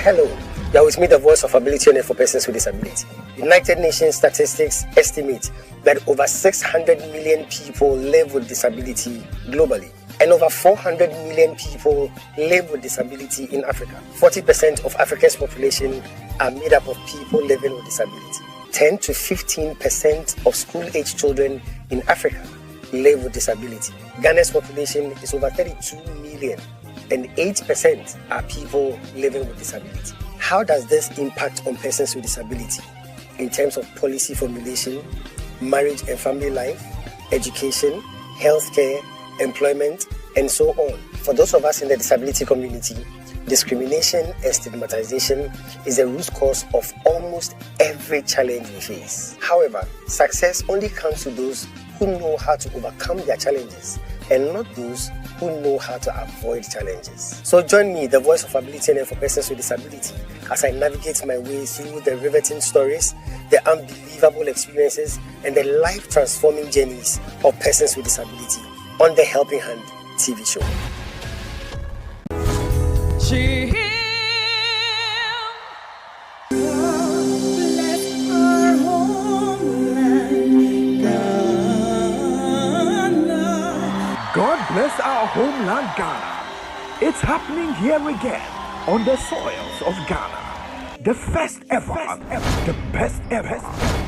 Hello, you are with me, the voice of ability and for persons with disability. United Nations statistics estimate that over 600 million people live with disability globally, and over 400 million people live with disability in Africa. 40% of Africa's population are made up of people living with disability. 10 to 15% of school-age children in Africa live with disability. Ghana's population is over 32 million, and 8% are people living with disability. How does this impact on persons with disability in terms of policy formulation, marriage and family life, education, healthcare, employment, and so on? For those of us in the disability community, discrimination and stigmatization is the root cause of almost every challenge we face. However, success only comes to those who know how to overcome their challenges and not those who know how to avoid challenges. So join me, the voice of ability and for persons with disability, as I navigate my way through the riveting stories, the unbelievable experiences, and the life-transforming journeys of persons with disability on the Helping Hand TV show. God bless our homeland, Ghana. It's happening here again on the soils of Ghana. The first ever, the best ever,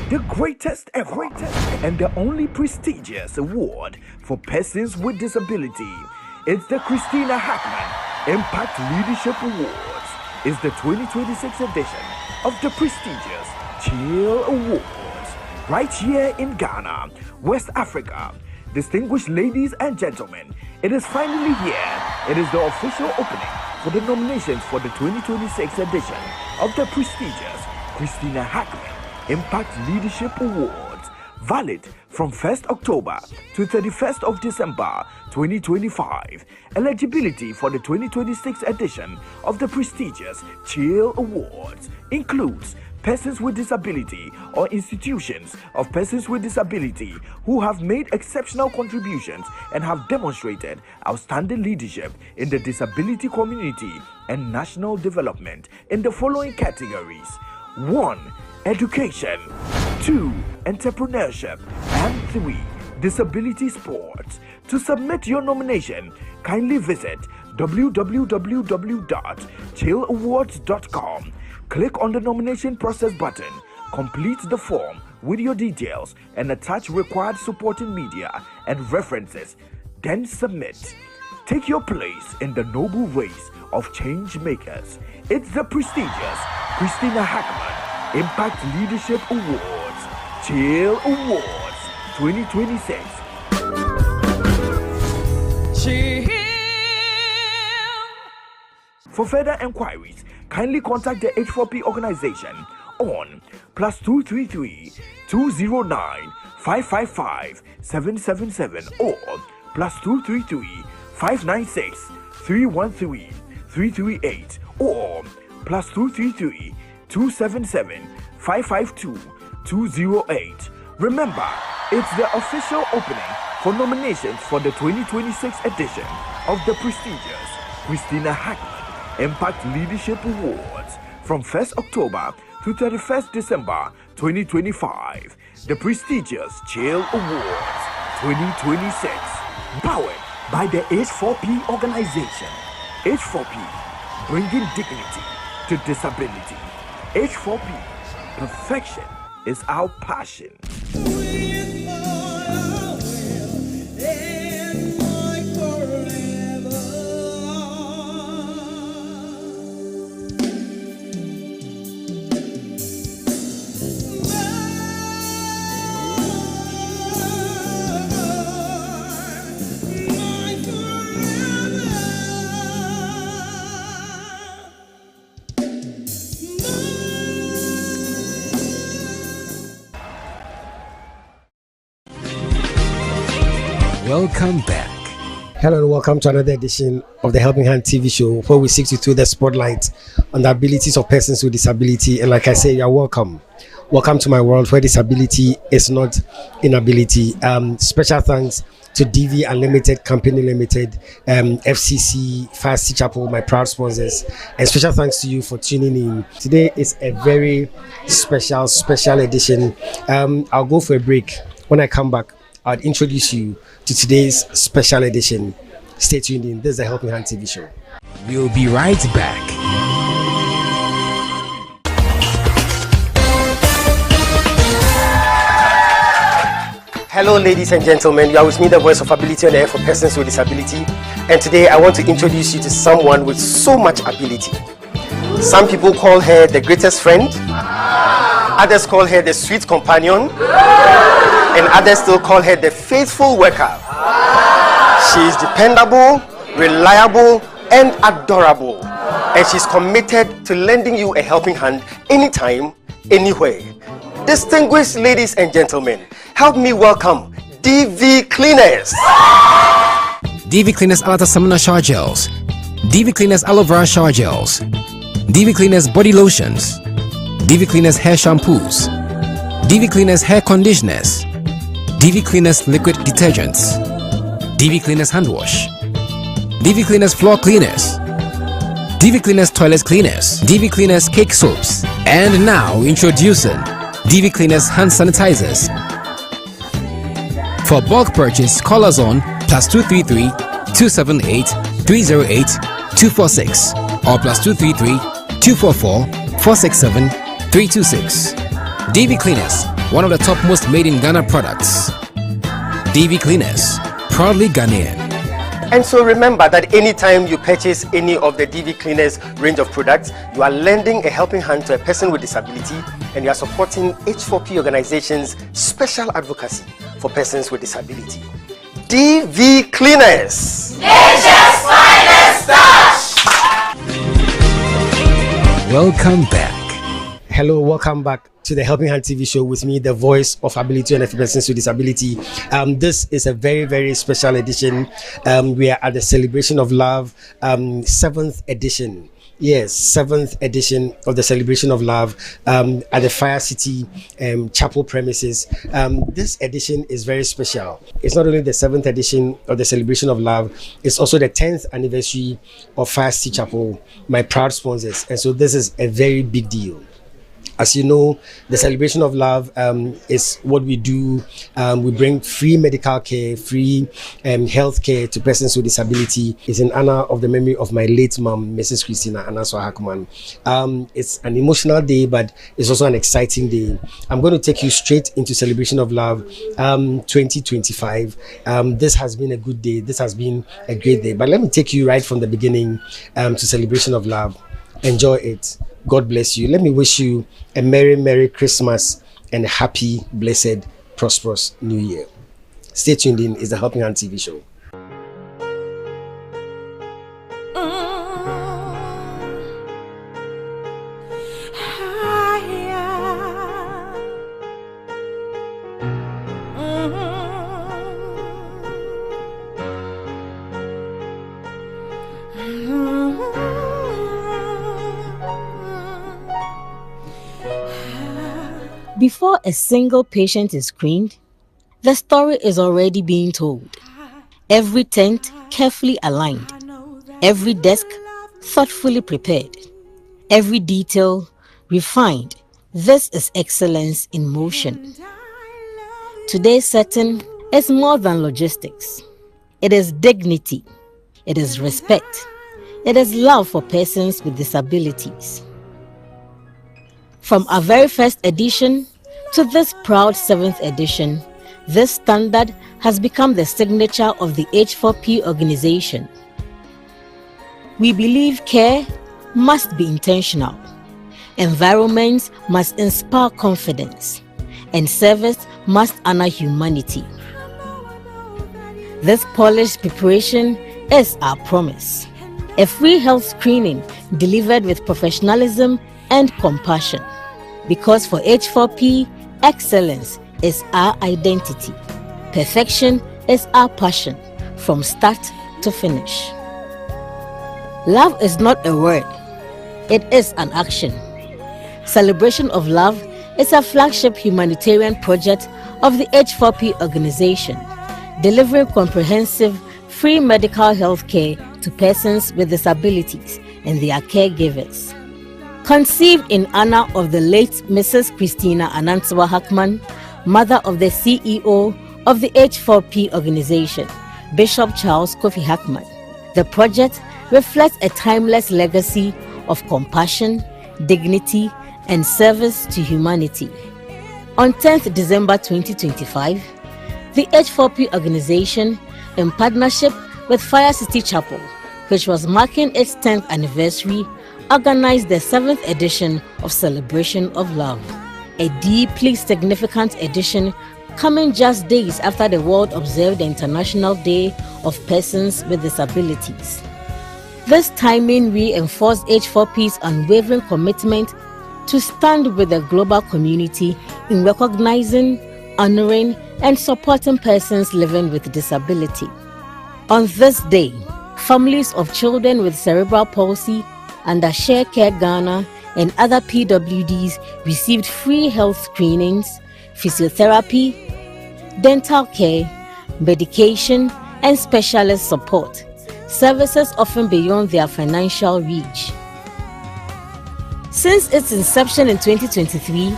the greatest ever, and the only prestigious award for persons with disability. It's the Christina Hackman Impact Leadership Awards. It's the 2026 edition of the prestigious Chill Awards. Right here in Ghana, West Africa. Distinguished ladies and gentlemen, it is finally here. It is the official opening for the nominations for the 2026 edition of the prestigious Christina Hackman Impact Leadership Awards, valid from 1st October to 31st of December 2025. Eligibility for the 2026 edition of the prestigious Chill Awards includes persons with disability or institutions of persons with disability who have made exceptional contributions and have demonstrated outstanding leadership in the disability community and national development in the following categories: 1. Education, 2. Entrepreneurship, and 3. Disability sports. To submit your nomination, kindly visit www.chillawards.com. Click on the nomination process button, complete the form with your details, and attach required supporting media and references. Then submit. Take your place in the noble race of change makers. It's the prestigious Christina Hackman Impact Leadership Awards, Chill Awards 2026. For further enquiries, kindly contact the H4P Organization on +233 209 555 777 or +233 596 313 338 or +233 277 552 208. Remember, it's the official opening for nominations for the 2026 edition of the prestigious Christina Hackman Impact Leadership Awards from 1st October to 31st December 2025. The prestigious Chill Awards 2026. Powered by the H4P Organization. H4P, bringing dignity to disability. H4P, perfection is our passion. Welcome back. Hello and welcome to another edition of the Helping Hand TV show, where we seek to throw the spotlight on the abilities of persons with disability. And like I say, you're welcome. Welcome to my world where disability is not inability. Special thanks to DV Unlimited Company Limited, FCC, Fast Chapel, my proud sponsors, and special thanks to you for tuning in. Today is a very special edition. I'll go for a break. When I come back, I'll introduce you to today's special edition. Stay tuned in. This is the Helping Hand TV show. We'll be right back. Hello, ladies and gentlemen. You are with me, the voice of ability on air for persons with disability. And today I want to introduce you to someone with so much ability. Some people call her the greatest friend. Others call her the sweet companion. And others still call her the faithful worker. She is dependable, reliable, and adorable. And she's committed to lending you a helping hand anytime, anywhere. Distinguished ladies and gentlemen, help me welcome DV Cleaners. DV Cleaners Alata Samana Shower Gels, DV Cleaners Aloe Vera Shower Gels, DV Cleaners Body Lotions, DV Cleaners Hair Shampoos, DV Cleaners Hair Conditioners, DV Cleaners Liquid Detergents, DV Cleaners Hand Wash, DV Cleaners Floor Cleaners, DV Cleaners Toilet Cleaners, DV Cleaners Cake Soaps, and now introducing DV Cleaners Hand Sanitizers. For bulk purchase, call us on +233 278 308 246 or +233 244 467 326. DV Cleaners, one of the top most made in Ghana products. DV Cleaners, proudly Ghanaian. And so remember that anytime you purchase any of the DV Cleaners range of products, you are lending a helping hand to a person with disability, and you are supporting H4P Organization's special advocacy for persons with disability. DV Cleaners, Nature's finest touch. Welcome back. Hello, welcome back to the Helping Hand TV show with me, the voice of ability and for persons with disability. This is a very special edition. We are at the Celebration of Love, 7th edition. Yes, 7th edition of the Celebration of Love at the Fire City Chapel premises. This edition is very special. It's not only the 7th edition of the Celebration of Love, it's also the 10th anniversary of Fire City Chapel, my proud sponsors. And so this is a very big deal. As you know, the Celebration of Love is what we do. We bring free medical care, free health care to persons with disability. It's in honor of the memory of my late mom, Mrs. Christina, Anansiwa Hackman. It's an emotional day, but it's also an exciting day. I'm going to take you straight into Celebration of Love 2025. This has been a good day. This has been a great day. But let me take you right from the beginning to Celebration of Love. Enjoy it. God bless you. Let me wish you a Merry Christmas and a happy, blessed, prosperous New Year. Stay tuned in. It's the Helping Hand TV show. Before a single patient is screened, the story is already being told. Every tent carefully aligned, every desk thoughtfully prepared, every detail refined. This is excellence in motion. Today's setting is more than logistics. It is dignity, it is respect, it is love for persons with disabilities. From our very first edition to this proud 7th edition, this standard has become the signature of the H4P Organization. We believe care must be intentional, environments must inspire confidence, and service must honor humanity. This polished preparation is our promise. A free health screening delivered with professionalism and compassion. Because for H4P, excellence is our identity. Perfection is our passion from start to finish. Love is not a word, it is an action. Celebration of Love is a flagship humanitarian project of the H4P Organization, delivering comprehensive, free medical health care to persons with disabilities and their caregivers. Conceived in honor of the late Mrs. Christina Anansiwa Hackman, mother of the CEO of the H4P Organization, Bishop Charles Kofi Hackman, the project reflects a timeless legacy of compassion, dignity, and service to humanity. On 10th December 2025, the H4P Organization, in partnership with Fire City Chapel, which was marking its 10th anniversary, organized the 7th edition of Celebration of Love, a deeply significant edition coming just days after the world observed the International Day of Persons with Disabilities. This timing reinforced H4P's unwavering commitment to stand with the global community in recognizing, honoring, and supporting persons living with disability. On this day, families of children with cerebral palsy under Share Care Ghana and other PWDs received free health screenings, physiotherapy, dental care, medication, and specialist support, services often beyond their financial reach. Since its inception in 2023,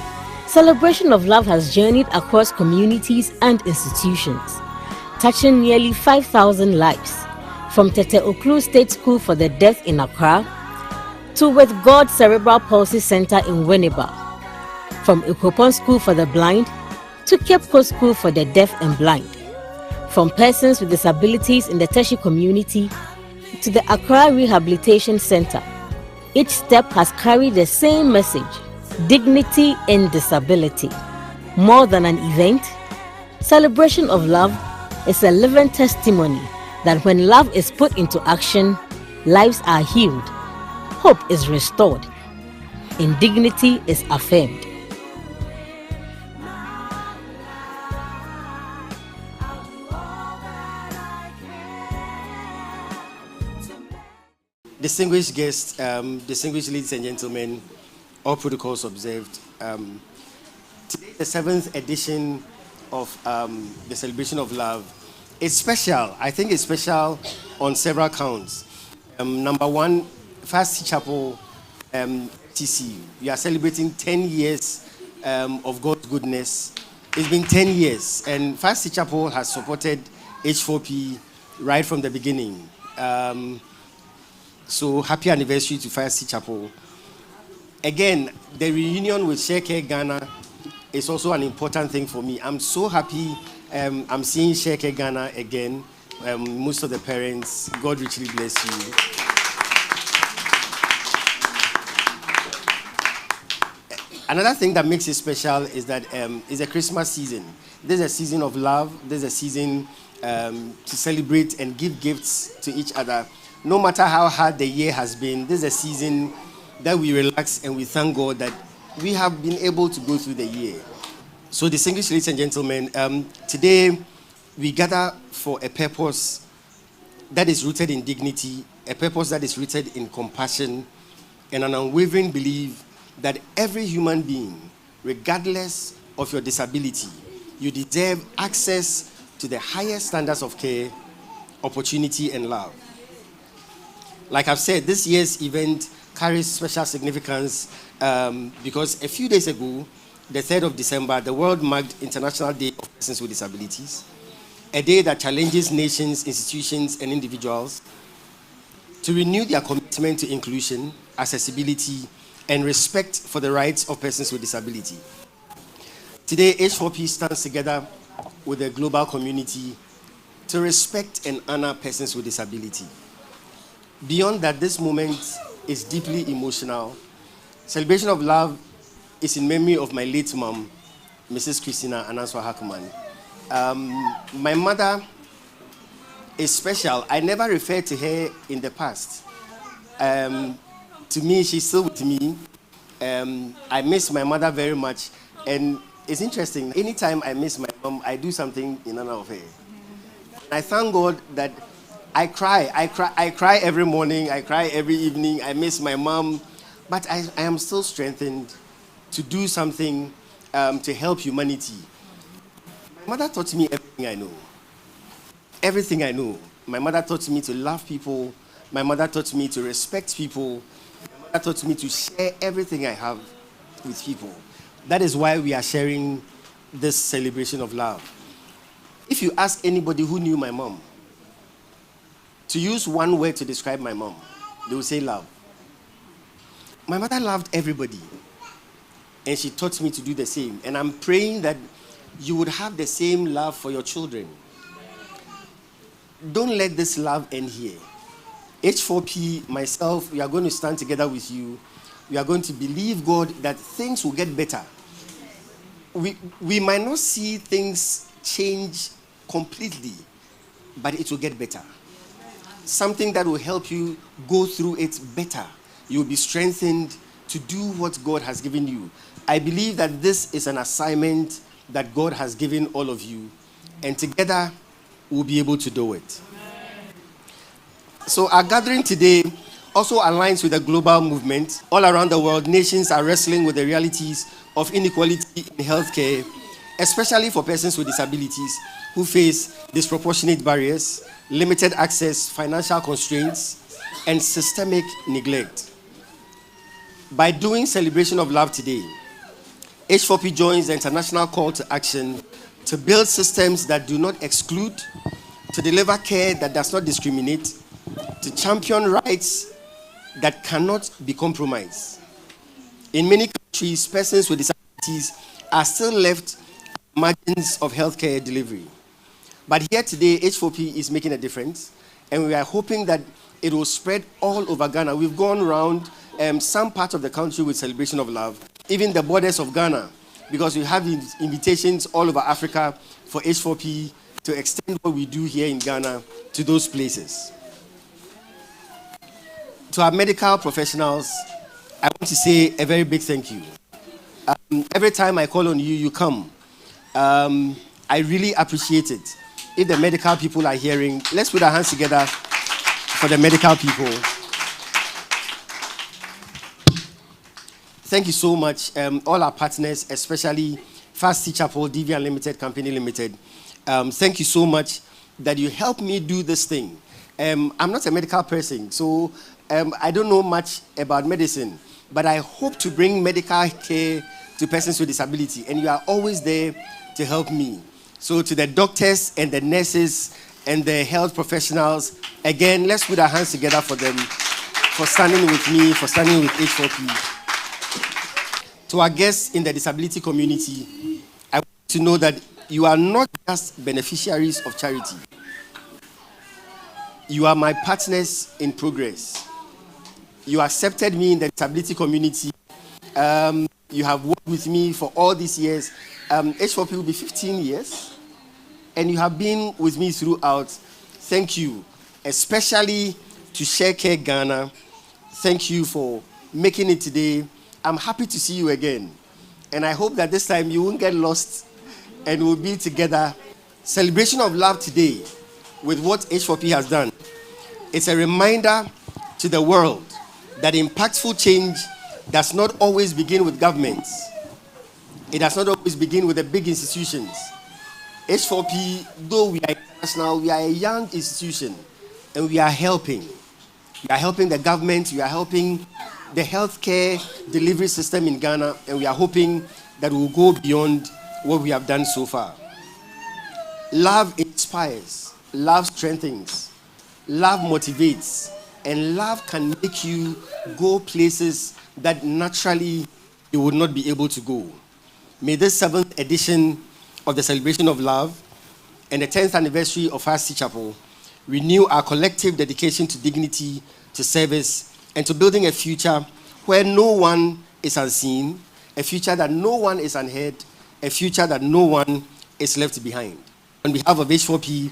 Celebration of Love has journeyed across communities and institutions, touching nearly 5,000 lives, from Tete Oklu State School for the Deaf in Accra to With God Cerebral Palsy Center in Winneba, from Ikopon School for the Blind to Cape Coast School for the Deaf and Blind, from persons with disabilities in the Teshi community to the Accra Rehabilitation Center. Each step has carried the same message: dignity in disability. More than an event, Celebration of Love is a living testimony that when love is put into action, lives are healed, hope is restored, and dignity is affirmed. Distinguished guests, distinguished ladies and gentlemen, all protocols observed. Today, the 7th edition of the Celebration of Love is special. I think it's special on several counts. Number one, First Chapel TC. We are celebrating 10 years of God's goodness. It's been 10 years, and First Chapel has supported H4P right from the beginning. So happy anniversary to Fire City Chapel. Again, the reunion with Share Care Ghana is also an important thing for me. I'm so happy I'm seeing Share Care Ghana again. Most of the parents, God richly bless you. Another thing that makes it special is that it's a Christmas season. There's a season of love. There's a season to celebrate and give gifts to each other. No matter how hard the year has been, this is a season that we relax and we thank God that we have been able to go through the year. So, distinguished ladies and gentlemen, today we gather for a purpose that is rooted in dignity, a purpose that is rooted in compassion, and an unwavering belief that every human being, regardless of your disability, you deserve access to the highest standards of care, opportunity, and love. Like I've said, this year's event carries special significance because a few days ago, the 3rd of December, the world marked International Day of Persons with Disabilities, a day that challenges nations, institutions, and individuals to renew their commitment to inclusion, accessibility, and respect for the rights of persons with disability. Today, H4P stands together with the global community to respect and honor persons with disability. Beyond that, this moment is deeply emotional. Celebration of Love is in memory of my late mom, Mrs. Christina Anansiwa Hackman. My mother is special. I never referred to her in the past. To me, she's still with me. I miss my mother very much. And it's interesting, anytime I miss my mom, I do something in honor of her. I thank God that I cry every morning, I cry every evening, I miss my mom, but I am still strengthened to do something to help humanity. My mother taught me everything I know. Everything I know. My mother taught me to love people. My mother taught me to respect people. My mother taught me to share everything I have with people. That is why we are sharing this celebration of love. If you ask anybody who knew my mom to use one word to describe my mom, they will say love. My mother loved everybody, and she taught me to do the same. And I'm praying that you would have the same love for your children. Don't let this love end here. H4P, myself, we are going to stand together with you. We are going to believe God that things will get better. We might not see things change completely, but it will get better. Something that will help you go through it better. You will be strengthened to do what God has given you. I believe that this is an assignment that God has given all of you, and together we'll be able to do it. So our gathering today also aligns with a global movement. All around the world, nations are wrestling with the realities of inequality in healthcare, especially for persons with disabilities who face disproportionate barriers, limited access, financial constraints, and systemic neglect. By doing Celebration of Love today, H4P joins the international call to action to build systems that do not exclude, to deliver care that does not discriminate, to champion rights that cannot be compromised. In many countries, persons with disabilities are still left at the margins of healthcare delivery. But here today, H4P is making a difference, and we are hoping that it will spread all over Ghana. We've gone around some parts of the country with Celebration of Love, even the borders of Ghana, because we have invitations all over Africa for H4P to extend what we do here in Ghana to those places. To our medical professionals, I want to say a very big thank you. Every time I call on you, you come. I really appreciate it. If the medical people are hearing, let's put our hands together for the medical people. Thank you so much, all our partners, especially Fast Chapel, DV Unlimited Company Limited. Thank you so much that you helped me do this thing. I'm not a medical person, so I don't know much about medicine, but I hope to bring medical care to persons with disability, and you are always there to help me. So to the doctors and the nurses and the health professionals, again, let's put our hands together for them, for standing with me, for standing with H4P. To our guests in the disability community, I want you to know that you are not just beneficiaries of charity. You are my partners in progress. You accepted me in the disability community. You have worked with me for all these years. H4P will be 15 years. And you have been with me throughout. Thank you. Especially to ShareCare Ghana. Thank you for making it today. I'm happy to see you again. And I hope that this time you won't get lost and we'll be together. Celebration of Love today with what H4P has done. It's a reminder to the world that impactful change does not always begin with governments. It does not always begin with the big institutions. H4P, though we are international, we are a young institution, and we are helping. We are helping the government, we are helping the healthcare delivery system in Ghana, and we are hoping that we will go beyond what we have done so far. Love inspires, love strengthens, love motivates, and love can make you go places that naturally you would not be able to go. May this 7th edition of the Celebration of Love and the 10th anniversary of Fast Chapel renew our collective dedication to dignity, to service, and to building a future where no one is unseen, a future that no one is unheard, a future that no one is left behind. On behalf of H4P,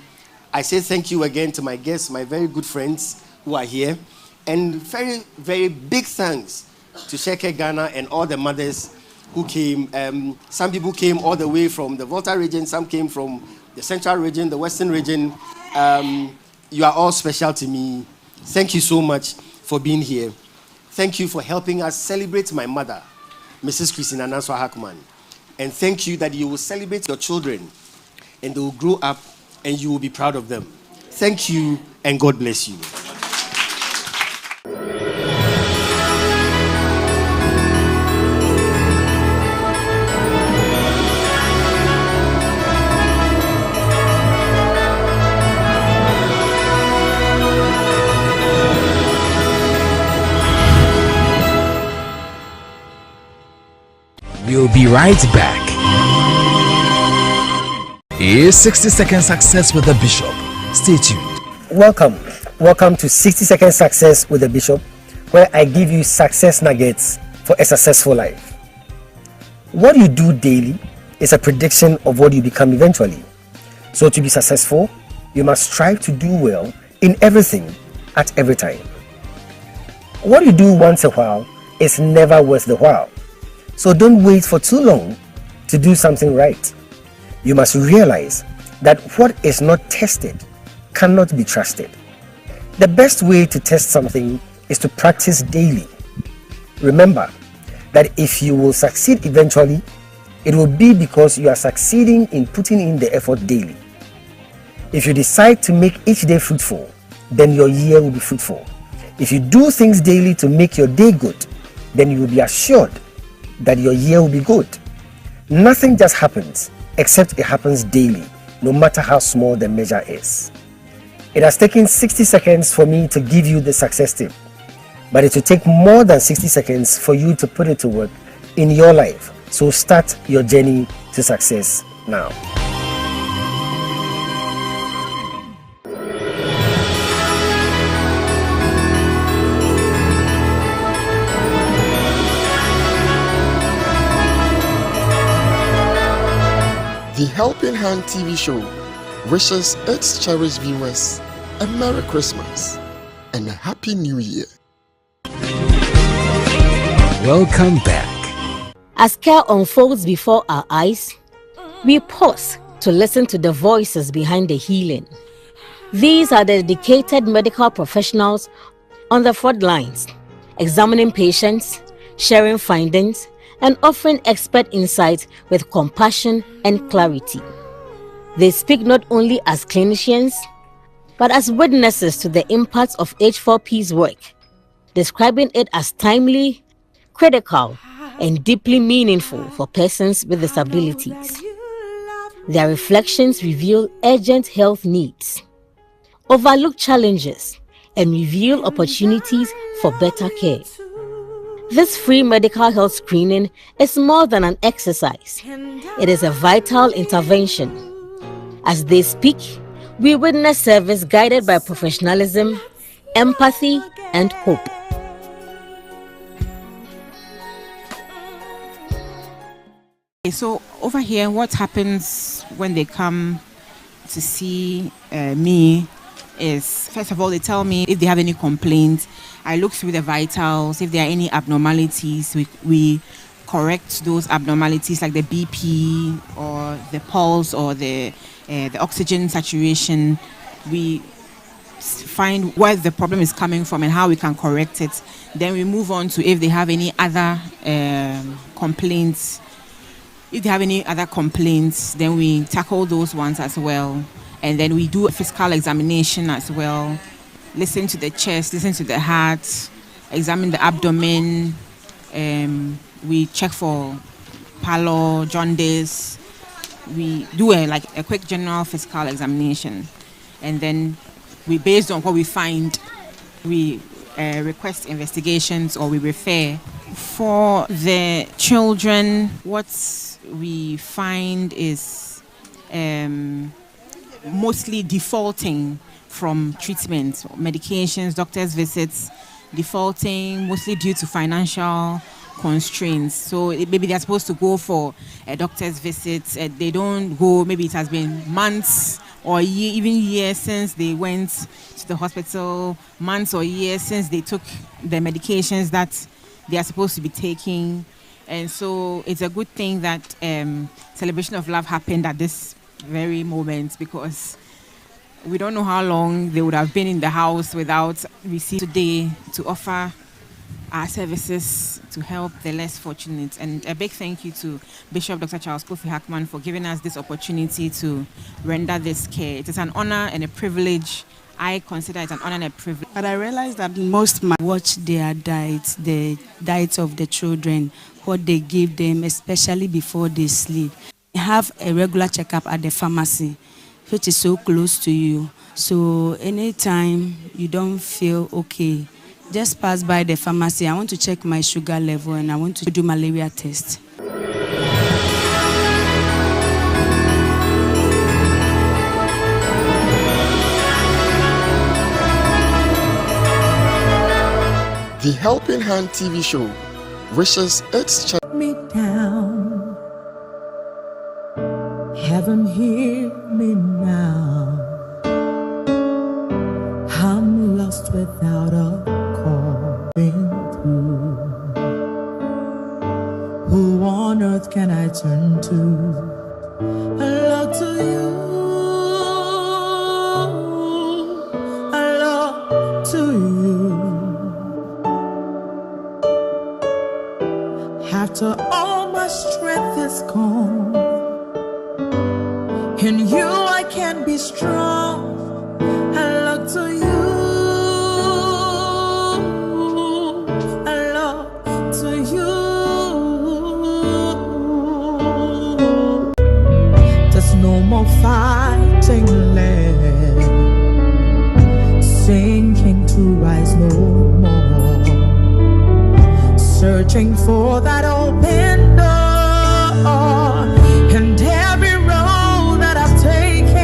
I say thank you again to my guests, my very good friends who are here, and very, very big thanks to ShareCare Ghana and all the mothers who came. Some people came all the way from the Volta region, some came from the Central region, the Western region. You are all special to me. Thank you so much for being here. Thank you for helping us celebrate my mother, Mrs. Christina Anansiwa Hackman. And thank you that you will celebrate your children and they will grow up and you will be proud of them. Thank you and God bless you. We'll be right back. Here's 60-second success with the Bishop. Stay tuned. Welcome to 60-second success with the Bishop, where I give you success nuggets for a successful life. What you do daily is a prediction of what you become eventually. So to be successful, you must strive to do well in everything at every time. What you do once a while is never worth the while. So don't wait for too long to do something right. You must realize that what is not tested cannot be trusted. The best way to test something is to practice daily. Remember that if you will succeed eventually, it will be because you are succeeding in putting in the effort daily. If you decide to make each day fruitful, then your year will be fruitful. If you do things daily to make your day good, then you will be assured that your year will be good. Nothing just happens except it happens daily, no matter how small the measure is. It has taken 60 seconds for me to give you the success tip, but it will take more than 60 seconds for you to put it to work in your life. So start your journey to success now. The Helping Hand TV show wishes its cherished viewers a Merry Christmas and a Happy New Year. Welcome back. As care unfolds before our eyes, we pause to listen to the voices behind the healing. These are the dedicated medical professionals on the front lines, examining patients, sharing findings, and offering expert insights with compassion and clarity. They speak not only as clinicians, but as witnesses to the impact of H4P's work, describing it as timely, critical, and deeply meaningful for persons with disabilities. Their reflections reveal urgent health needs, overlook challenges, and reveal opportunities for better care. This free medical health screening is more than an exercise. It is a vital intervention. As they speak, we witness service guided by professionalism, empathy, and hope. So over here, what happens when they come to see me is, first of all, they tell me if they have any complaints. I look through the vitals. If there are any abnormalities, we correct those abnormalities, like the BP or the pulse or the oxygen saturation. We find where the problem is coming from and how we can correct it. Then we move on to if they have any other complaints. If they have any other complaints, then we tackle those ones as well. And then we do a physical examination as well. Listen to the chest, listen to the heart, examine the abdomen. We check for pallor, jaundice. We do a quick general physical examination. And then we, based on what we find, we request investigations or we refer. For the children, what we find is mostly defaulting from treatment, medications, doctor's visits, defaulting mostly due to financial constraints. So maybe they're supposed to go for a doctor's visit, they don't go. Maybe it has been months or even years since they went to the hospital, months or years since they took the medications that they are supposed to be taking. And so it's a good thing that Celebration of Love happened at this very moment, because we don't know how long they would have been in the house without receiving today to offer our services to help the less fortunate. And a big thank you to Bishop Dr. Charles Kofi Hackman for giving us this opportunity to render this care. It is an honor and a privilege. I consider it an honor and a privilege. But I realized that most watch their diets, the diets of the children, what they give them, especially before they sleep. Have a regular checkup at the pharmacy, which is so close to you. So anytime you don't feel okay, just pass by the pharmacy. I want to check my sugar level and I want to do malaria test. The Helping Hand TV show wishes its me down. Heaven, hear me now. I'm lost without a call. Been through. Who on earth can I turn to? I love to you. I love to you. After all my strength is gone, in you I can be strong. I look to you. I look to you. There's no more fighting left, sinking to rise no more. Searching for that open door, and every road that I've taken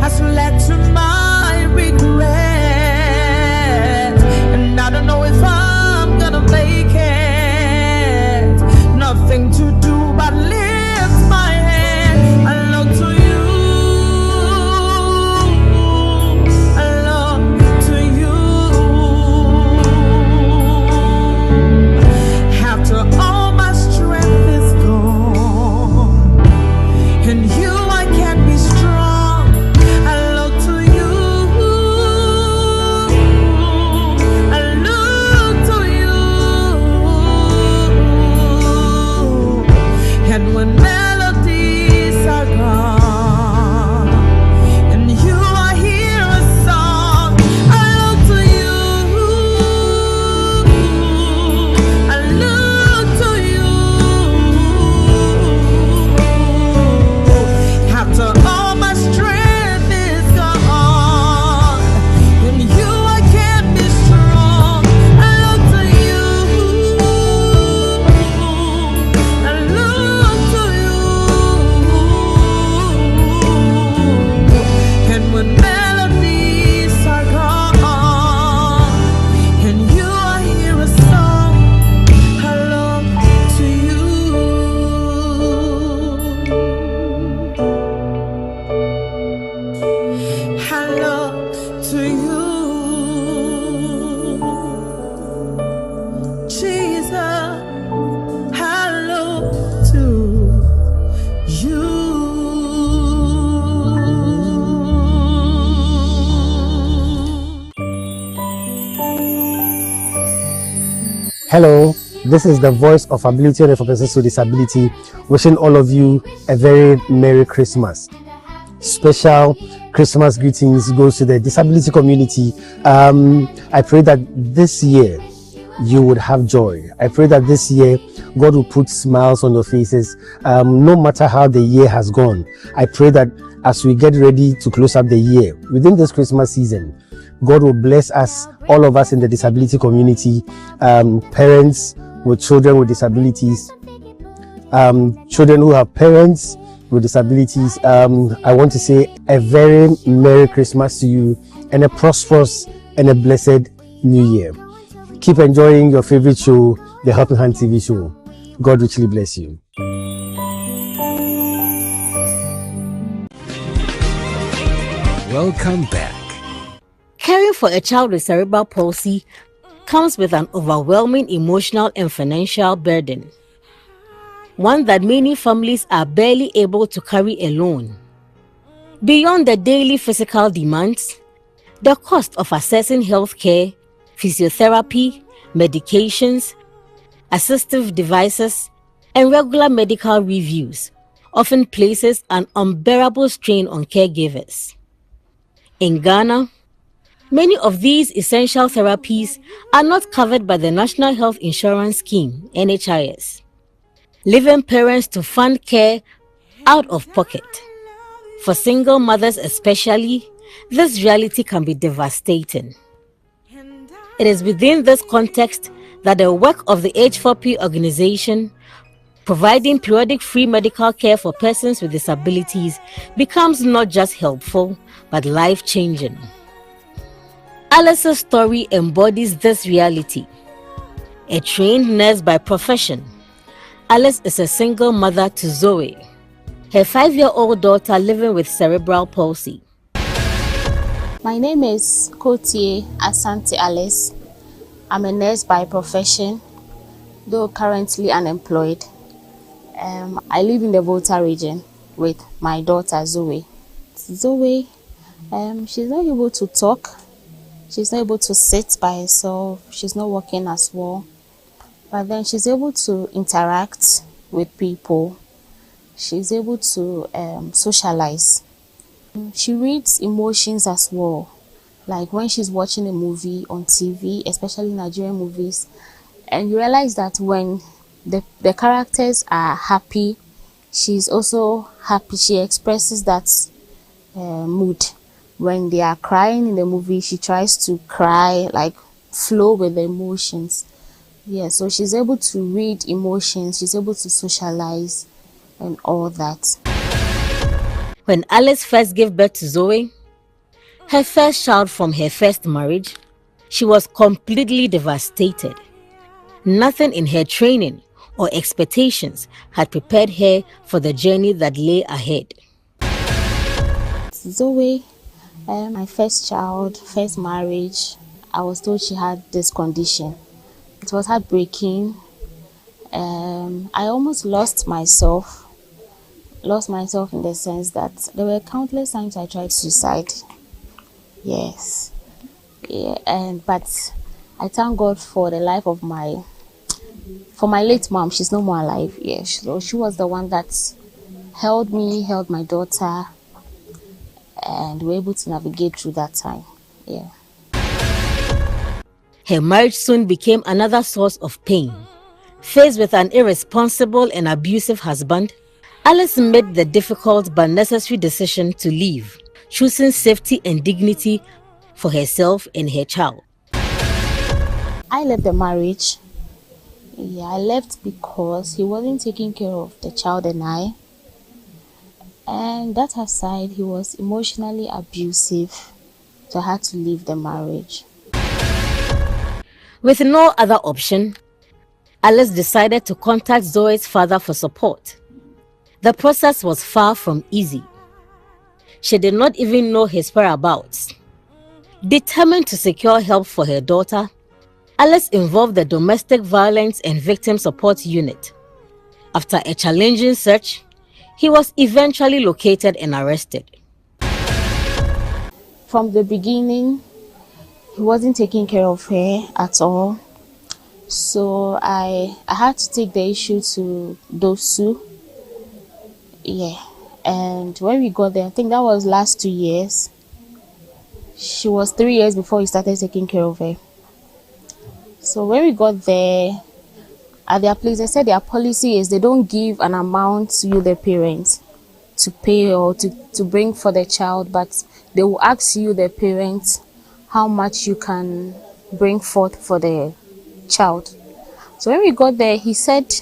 has led to my regret. And I don't know if I'm gonna make it. Nothing to do but lift my hand. I look to you. I look to you. After all my strength is gone, in you I can be strong. I look to you. I look to you. And when melodies are gone, and you I hear a song, I look to you. I look to you. After all my strength is gone, in you I can be strong. I look to you. I look to you. And when melodies are gone, in you I hear a song. I look to you. I look to you. Jesus, I look to you. Hello, this is the voice of Ability and for persons with disability, wishing all of you a very Merry Christmas. Special Christmas greetings goes to the disability community. I pray that this year you would have joy. I pray that this year God will put smiles on your faces, no matter how the year has gone. I pray that as we get ready to close up the year, within this Christmas season, God will bless us, all of us in the disability community, parents with children with disabilities, children who have parents with disabilities. I want to say a very Merry Christmas to you and a prosperous and a blessed New Year. Keep enjoying your favorite show, the Helping Hand TV show. God richly bless you. Welcome back. Caring for a child with cerebral palsy comes with an overwhelming emotional and financial burden, one that many families are barely able to carry alone. Beyond the daily physical demands, the cost of accessing healthcare, physiotherapy, medications, assistive devices, and regular medical reviews often places an unbearable strain on caregivers. In Ghana, many of these essential therapies are not covered by the National Health Insurance Scheme, NHIS, leaving parents to fund care out of pocket. For single mothers especially, this reality can be devastating. It is within this context that the work of the H4P Organization, providing periodic free medical care for persons with disabilities, becomes not just helpful, but life-changing. Alice's story embodies this reality. A trained nurse by profession, Alice is a single mother to Zoe, her 5-year-old daughter living with cerebral palsy. My name is Kotie Asante Alice. I'm a nurse by profession, though currently unemployed. I live in the Volta region with my daughter Zoe. Zoe, she's not able to talk. She's not able to sit by herself. She's not walking as well. But then she's able to interact with people. She's able to socialize. She reads emotions as well. Like when she's watching a movie on TV, especially Nigerian movies, and you realize that when the characters are happy, she's also happy. She expresses that mood. When they are crying in the movie, she tries to cry, like flow with the emotions. Yeah, so she's able to read emotions, she's able to socialize and all that. When Alice first gave birth to Zoe, her first child from her first marriage, she was completely devastated. Nothing in her training or expectations had prepared her for the journey that lay ahead. Zoe, my first child, first marriage, I was told she had this condition. It was heartbreaking. I almost lost myself in the sense that there were countless times I tried suicide. Yes. Yeah, but I thank God for the life of my late mom. She's no more alive. Yeah, so she was the one that held me, held my daughter, and we were able to navigate through that time. Yeah. Her marriage soon became another source of pain. Faced with an irresponsible and abusive husband, Alice made the difficult but necessary decision to leave, choosing safety and dignity for herself and her child. I left the marriage. Yeah, I left because he wasn't taking care of the child and I. And that aside, he was emotionally abusive, so I had to leave the marriage. With no other option, Alice decided to contact Zoe's father for support. The process was far from easy. She did not even know his whereabouts. Determined to secure help for her daughter, Alice involved the Domestic Violence and Victim Support Unit. After a challenging search, he was eventually located and arrested. From the beginning, he wasn't taking care of her at all. So I had to take the issue to Dosu. Yeah. And when we got there, I think that was last 2 years. She was 3 years before he started taking care of her. So when we got there, at their place, they said their policy is they don't give an amount to you, the parents, to pay or to bring for the child, but they will ask you, the parents, how much you can bring forth for the child. So when we got there, he said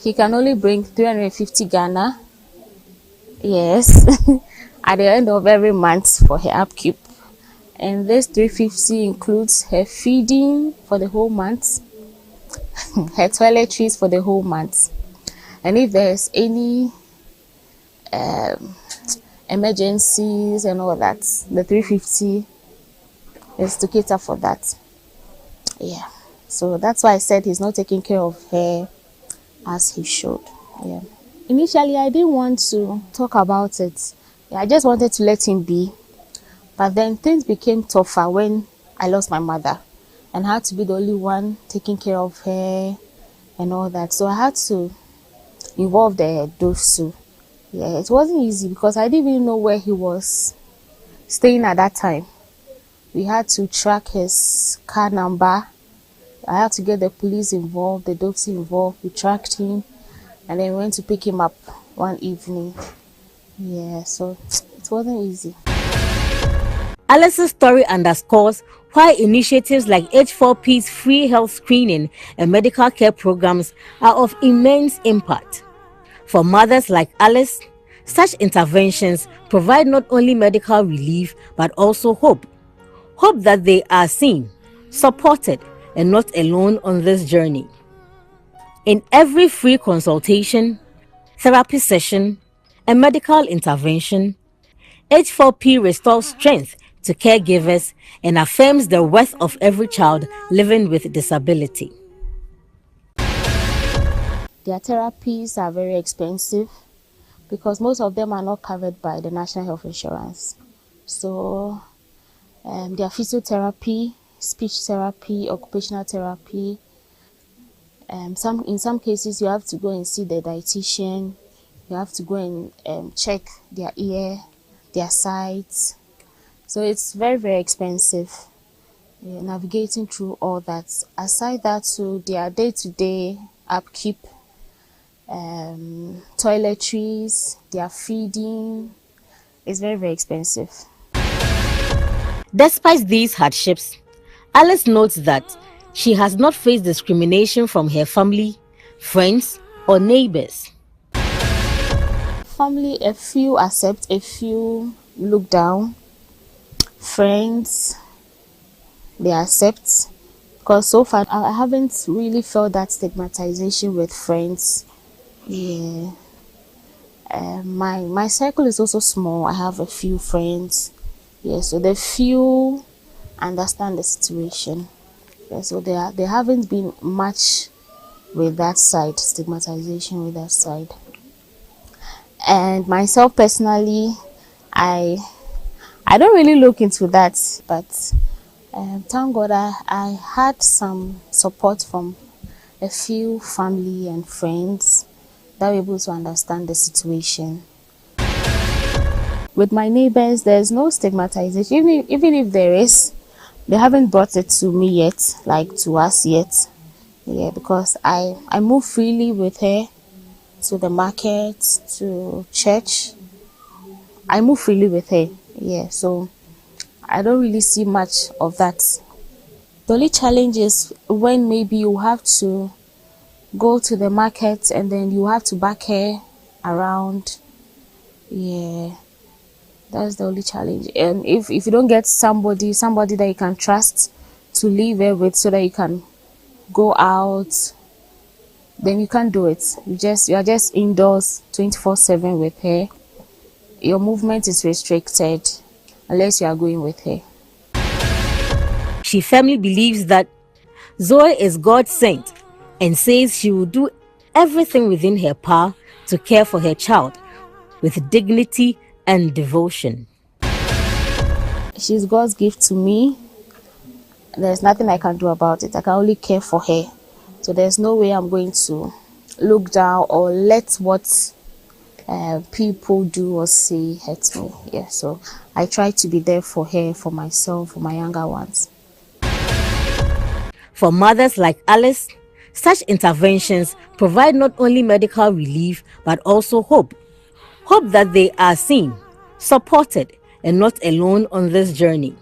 he can only bring 350 Ghana. Yes, at the end of every month for her upkeep. And this 350 includes her feeding for the whole month, her toiletries for the whole month. And if there's any emergencies and all that, the 350 is to cater for that. Yeah. So that's why I said he's not taking care of her as he should. Yeah. Initially, I didn't want to talk about it. I just wanted to let him be. But then things became tougher when I lost my mother. and I had to be the only one taking care of her and all that. So I had to involve the Dosu. Yeah, it wasn't easy because I didn't even know where he was staying at that time. We had to track his car number. I had to get the police involved, the Dosu involved. We tracked him and then went to pick him up one evening. Yeah, so it wasn't easy. Alice's story underscores why initiatives like H4P's free health screening and medical care programs are of immense impact. For mothers like Alice, such interventions provide not only medical relief but also hope. Hope that they are seen, supported, and not alone on this journey. In every free consultation, therapy session, and medical intervention, H4P restores strength to caregivers and affirms the worth of every child living with disability. Their therapies are very expensive because most of them are not covered by the National Health Insurance. So their physiotherapy, speech therapy, occupational therapy, in some cases you have to go and see the dietitian, you have to go and check their ear, their sight. So it's very, very expensive, navigating through all that. Aside that, to their day-to-day upkeep, toiletries, their feeding is very, very expensive. Despite these hardships, Alice notes that she has not faced discrimination from her family, friends, or neighbors. Family, a few accept, a few look down. Friends, they accept. Because so far, I haven't really felt that stigmatization with friends. Yeah. My circle is also small. I have a few friends. Yeah, so the few understand the situation. Yeah, so there haven't been much with that side, stigmatization with that side. And myself personally, I don't really look into that, but thank God I had some support from a few family and friends that were able to understand the situation. With my neighbors, there's no stigmatization. Even if there is, they haven't brought it to me yet, like to us yet. Yeah, because I move freely with her to the market, to church. I move freely with her. Yeah, so I don't really see much of that. The only challenge is when maybe you have to go to the market and then you have to back her around. Yeah, that's the only challenge. And if you don't get somebody that you can trust to leave her with so that you can go out, then you can't do it. You are just indoors 24/7 with her. Your movement is restricted unless you are going with her. She firmly believes that Zoe is God's saint and says she will do everything within her power to care for her child with dignity and devotion. She's God's gift to me. There's nothing I can do about it. I can only care for her. So there's no way I'm going to look down or let what people do or say hurt me. Yeah, so I try to be there for her, for myself, for my younger ones. For mothers like Alice, such interventions provide not only medical relief but also hope. Hope that they are seen, supported, and not alone on this journey.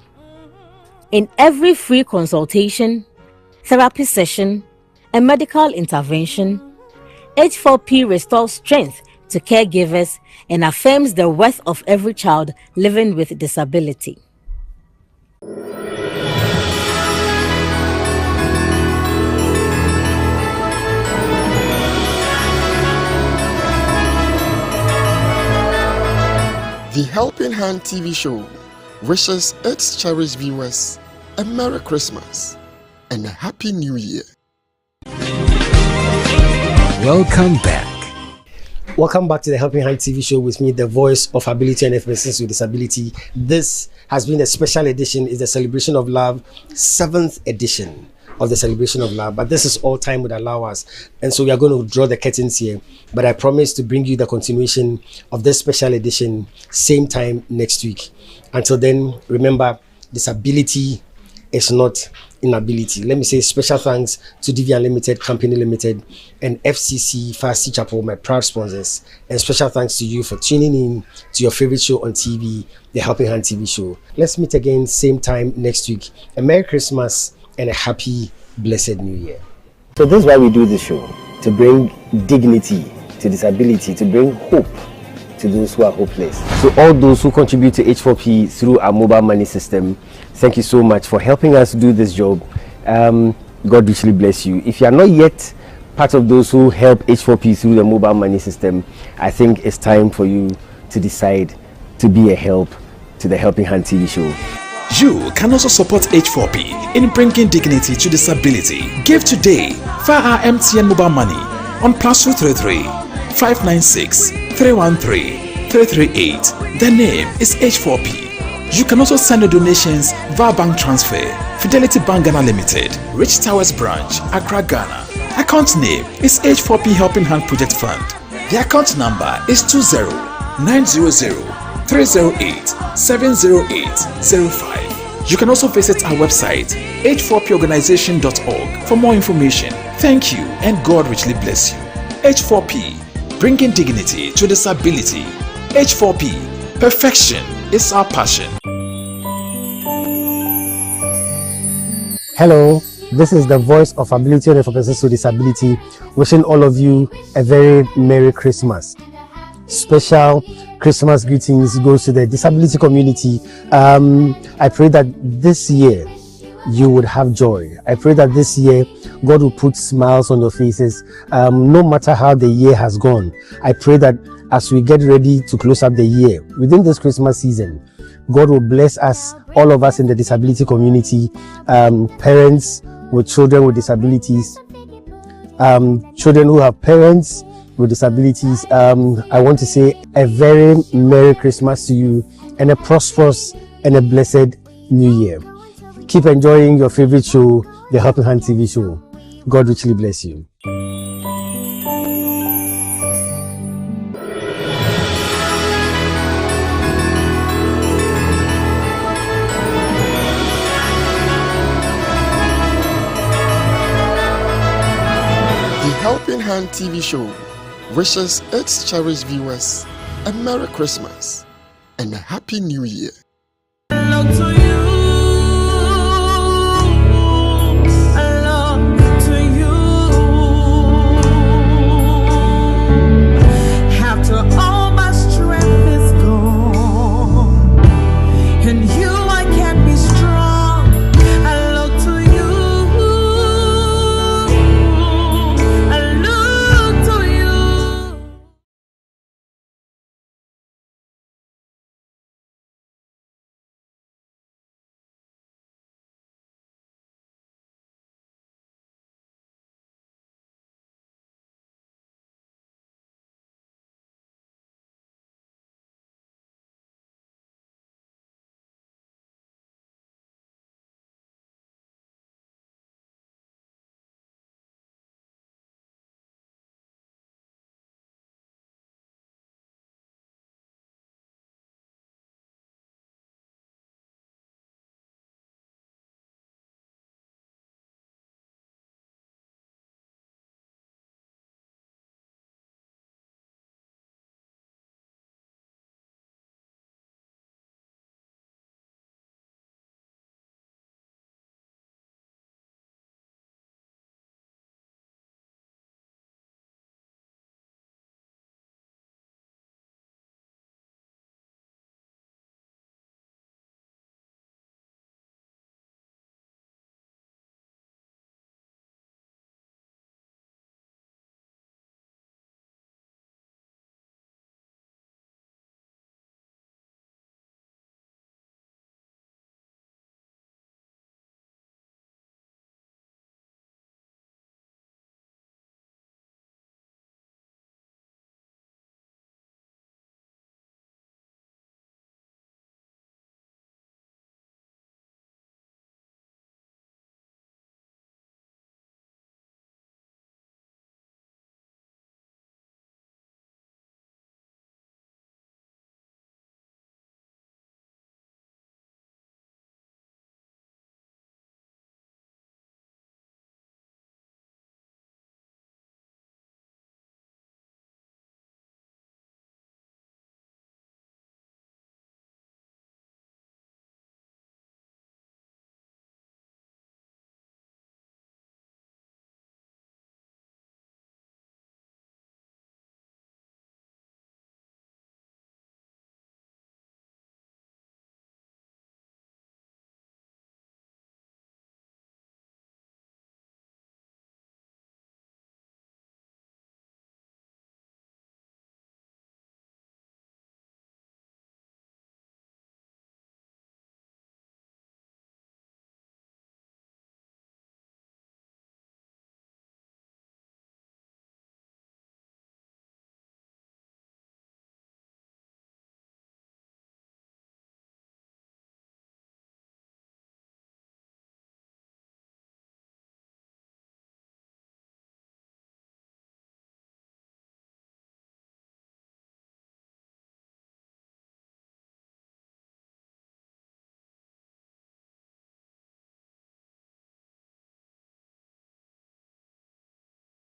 In every free consultation, therapy session, and medical intervention, H4P restores strength to caregivers and affirms the worth of every child living with disability. The Helping Hand TV show wishes its cherished viewers a Merry Christmas and a Happy New Year. Welcome back. Welcome back to the Helping Hand TV show with me, the voice of ability and persons with disability. This has been a special edition. It's the Celebration of Love, 7th edition of the Celebration of Love. But this is all time would allow us. And so we are going to draw the curtains here. But I promise to bring you the continuation of this special edition, same time next week. Until then, remember, disability is not inability. Let me say special thanks to DV Unlimited Company Limited and FCC Fast Chapel, my proud sponsors, and special thanks to you for tuning in to your favorite show on TV, the Helping Hand TV show. Let's meet again same time next week. A Merry Christmas and a happy blessed New Year. So this is why we do this show, to bring dignity to disability, to bring hope to those who are hopeless. So all those who contribute to H4P through our mobile money system, thank you so much for helping us do this job. God richly bless you. If you are not yet part of those who help H4P through the mobile money system, I think it's time for you to decide to be a help to the Helping Hand TV show. You can also support H4P in bringing dignity to disability. Give today via our MTN mobile money on +233 596 313 338. The name is H4P. You can also send your donations via bank transfer. Fidelity Bank Ghana Limited, Rich Towers Branch, Accra, Ghana. Account name is H4P Helping Hand Project Fund. The account number is 20-900-308-70805. You can also visit our website H4POrganization.org for more information. Thank you and God richly bless you. H4P, bringing dignity to disability. H4P, perfection is our passion. Hello, this is the voice of ability and for persons with disability, wishing all of you a very Merry Christmas. Special Christmas greetings goes to the disability community. I pray that this year you would have joy. I pray that this year God will put smiles on your faces, no matter how the year has gone. I pray that as we get ready to close up the year, within this Christmas season, God will bless us, all of us in the disability community, parents with children with disabilities, children who have parents with disabilities. I want to say a very Merry Christmas to you and a prosperous and a blessed New Year. Keep enjoying your favorite show, the Helping Hand TV show. God richly bless you. The Helping Hand TV show wishes its cherished viewers a Merry Christmas and a Happy New Year.